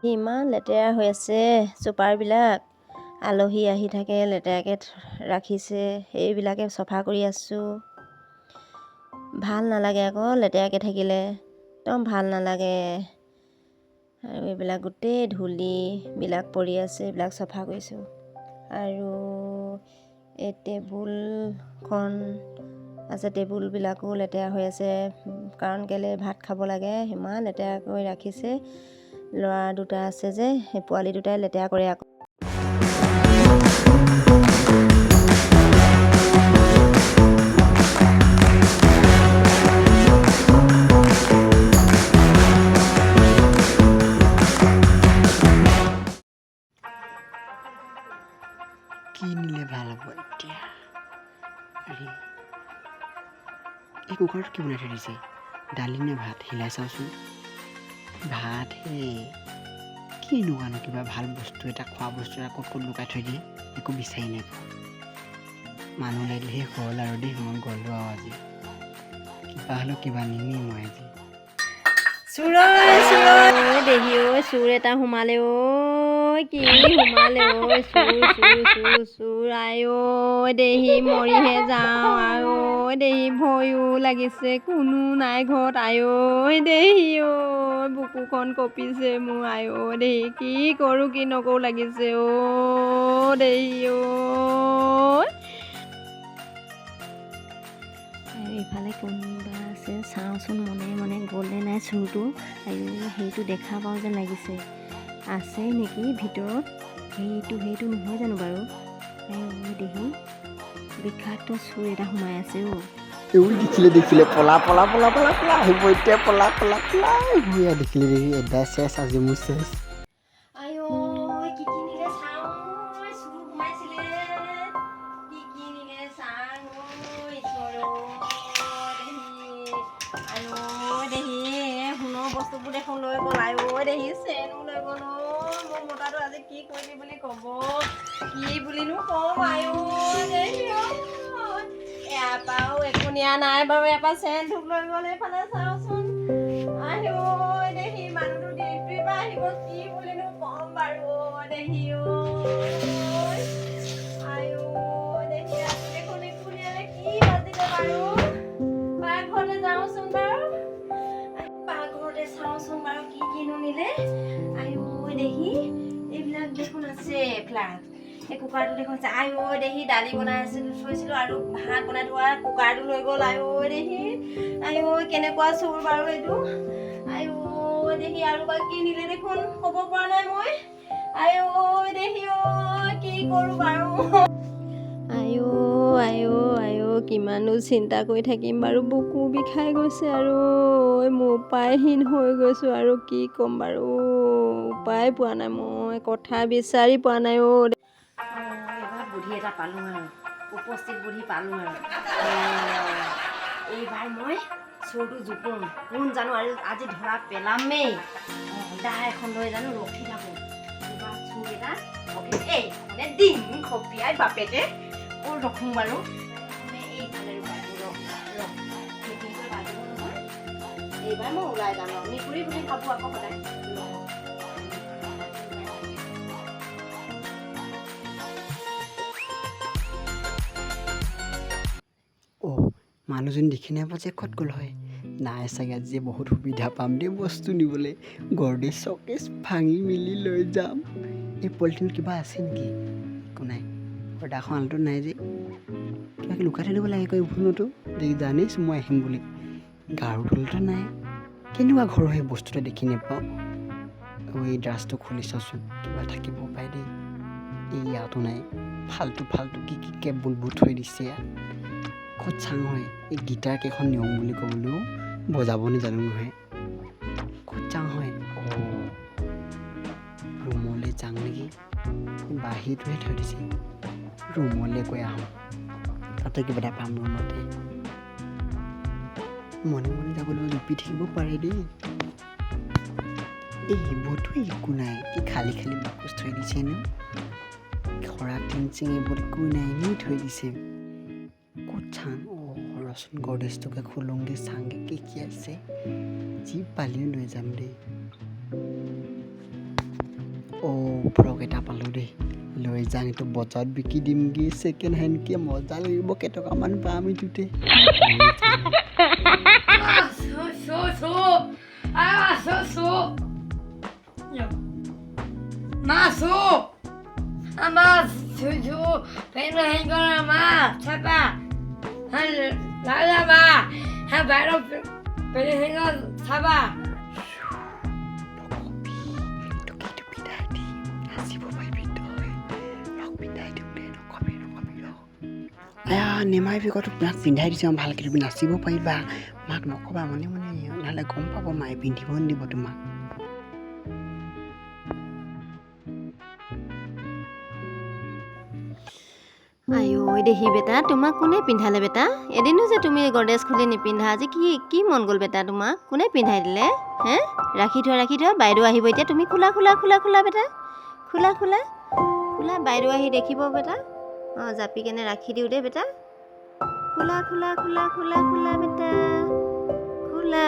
ইমান লেতেৰা হৈ আছে চোপাৰবিলাক। আলহী আহি থাকে লেতেৰাকৈ ৰাখিছে, সেইবিলাকে চফা কৰি আছোঁ। ভাল নালাগে আকৌ লেতেৰাকৈ থাকিলে, একদম ভাল নালাগে। আৰু এইবিলাক গোটেই ধূলিবিলাক পৰি আছে, এইবিলাক চফা কৰিছোঁ। আৰু এই টেবুলখন আছে, টেবুলবিলাকো লেতেৰা হৈ আছে। কাৰণ কেলৈ ভাত খাব লাগে ইমান লেতেৰাকৈ ৰাখিছে। ল'ৰা দুটা আছে যে, সেই পোৱালি দুটাই লেতেৰা কৰে আকৌ। কি নিলে ভাল হ'ব এতিয়া? আৰে এই কুকাৰটো কি বনাই থৈ দিছে? দালি নে ভাত? হিলাই চাওঁচোন। ভাত হে। কিনোৱানো কিবা ভাল বস্তু এটা, খোৱা বস্তু এটা ক'ত লুকাই থৈ দিয়ে, একো বিচাৰি নাপাওঁ। মানুহ লাগিলেহে হ'ল আৰু দেই, মই গ'লোঁ আৰু আজি। কিবা হ'লেও কিবা নিমেই মই আজি। চোৰ দেহি ঐ, চোৰ এটা সোমালে ঐ, কি সোমালে ঐ, চোৰ আই ঐ, দেহি মৰিহে যাওঁ আই ঐ, দেহি ভয়ো লাগিছে, কোনো নাই ঘৰত আই ঐ, দেহি ঐ, বুকুখন কঁপিছে মোৰ আই ঐ, দেহি কি কৰোঁ কি নকৰোঁ লাগিছে ঐ, দেহি ঐ। আৰু ইফালে কোনোবা আছে চাওঁচোন, মনে মনে গ'লে নাই চোৰটো। আৰু সেইটো দেখা পাওঁ যেন লাগিছে, আছে নেকি ভিতৰত। সেইটো নহয় জানো বাৰু? আৰু দেহি বিষাক্ত চোৰ এটা সোমাই আছে অ'। দেখিলে পলা আহিব এতিয়া, পলা ভূঞা দেখিলে এদাই চেচ আজি মোৰ চেচ। কি নিলে চাওঁ, চোৰ সোমাইছিলে, কি নিলে চাওঁ দেহি সোণৰ বস্তুবোৰ দেখোন লৈ গ'ল আই ঐ, দেহি চেনো লৈ গ'ল অ'। মোৰ মতাটো আজি কি কৰিলি বুলি ক'ব, কি বুলিনো ক'ম আই ঐ, দেহি ইয়াৰ পৰাও একো নিয়া নাই বাৰু, ইয়াৰ পৰা চেন ধূপ লৈ গ'ল। এইফালে চাওঁচোন আই ঐ, দেহি মানুহটো ডিউটিৰ পৰা আহিব, কি বুলিনো ক'ম বাৰু দেহি ঐ, আই ঐ, দেহি আজি দেখোন একো নিয়ালে, কি বাজিলে বাৰু? পাকঘৰলৈ যাওঁচোন বাৰু, পাকঘৰতে চাওঁচোন বাৰু কিনো নিলে। আই ঐ দেহি, এইবিলাক দেখোন আছে ফ্লাস্ক, এই কুকাৰটো দেখোন আছে। আই ঐ দেহি, দালি বনাই থৈছিলোঁ আৰু ভাত বনাই থোৱা কুকাৰটো লৈ গ'ল আই ঐ দেহি। আই ঐ কেনেকুৱা চোৰ বাৰু এইটো, আই ঐ দেহি। আৰু বা কি নিলে দেখোন ক'ব পৰা নাই মই, আই ঐ দেহি ঐ, কি কৰোঁ বাৰু? আই ঐ কিমানো চিন্তা কৰি থাকিম বাৰু, বুকু বিষাই গৈছে আৰু মোৰ উপায়হীন হৈ গৈছোঁ আৰু কি ক'ম বাৰু, উপায় পোৱা নাই, মই কথা বিচাৰি পোৱা নাই অ'। এইবাৰ বুদ্ধি এটা পালোঁ আৰু, উপস্থিত বুদ্ধি পালোঁ আৰু, এইবাৰ মই চোৰটো জোকোম, কোন জানো আৰু আজি ধৰা পেলামেই। দা এখন লৈ জানো ৰখি থাকোঁ, এইবাৰ চোৰ এটা এই মানে দিম খপিয়াই বাপেকে ক'ত ৰখোঁ বাৰু। এইফালে এইবাৰ মই ওলাই যাম আৰু, মেকুৰী বুলি ভাবোঁ আকৌ সদায়। অ' মানুহজন দেখি নাই পোৱা যে, ক'ত গ'ল হয়? নাই চাগে আজি বহুত সুবিধা পাম দেই বস্তু নিবলৈ, গৰ্দে চকেজ ভাঙি মেলি লৈ যাম। এই পলিথিনত কিবা আছে নেকি? একো নাই, পৰ্দাখন আলটো নাই যে, কিবা লুকাই থৈ দিব লাগে কৈ ভুলতো, জানিছোঁ মই আহিম বুলি। গাৰু তলতো নাই, কেনেকুৱা ঘৰৰ সেই বস্তুটো দেখি নাপাওঁ। এই ড্ৰাছটো খুলি চাওঁচোন, কিবা থাকিব পাৰে দেই। এই ইয়াতো নাই, ফাল্টু কি কেবুলবোৰ থৈ দিছে ইয়াত। ক'ত চাং হয়, এই গীটাৰ কেইখন নিয়ম বুলি ক'বলৈও বজাব নাজানো নহয়। ক'ত চাং হয়? ৰুমলৈ যাওঁ নেকি, বাহিৰটোহে থৈ দিছে। ৰুমলৈ গৈ আহোঁ, তাতে কিবা এটা পাম ৰুমতে। মনে মনে যাবলৈ জুপি থাকিব পাৰে দেই। এইবোৰতো একো নাই, কি খালী বাকচ থৈ দিছেনো। খৰা টিং এইবোৰ একো নাই, এনেই থৈ দিছে। ক'ত চাং? ৰচোন গৰ্ডেজটোকে খোলোংগে, চাংগে কি আছে। যি পালিও লৈ যাম দেই। ফ্ৰক এটা পালোঁ দেই, লৈ যাওঁ এইটো বজাৰত বিকি দিমগৈ, ছেকেণ্ড হেণ্ডকৈ মজা লাগিব, কেইটকামান পাম এইটোতে। নেমাৰিবি কতো, মাক পিন্ধাই দিছোঁ ভালকৈ, তুমি নাচিব পাৰিবা। মাক নক'বা মনে মনে, নহ'লে গম পাব মায়ে, পিন্ধিব নিদিব তোমাক। আইঅ দেহি বেটা, তোমাক কোনে পিন্ধালে বেটা? এদিনো যে তুমি গড্ৰেজ খুলি নিপিন্ধা, আজি কি মন গ'ল বেটা তোমাক? কোনে পিন্ধাই দিলে? হে ৰাখি থোৱা, বাইদেউ আহিব এতিয়া, তুমি খোলা বেটা, খোলা, বাইদেউ আহি দেখিব বেটা। অঁ জাপি কেনে ৰাখি দিওঁ দেই বেটা, খোলা বেটা, খোলা।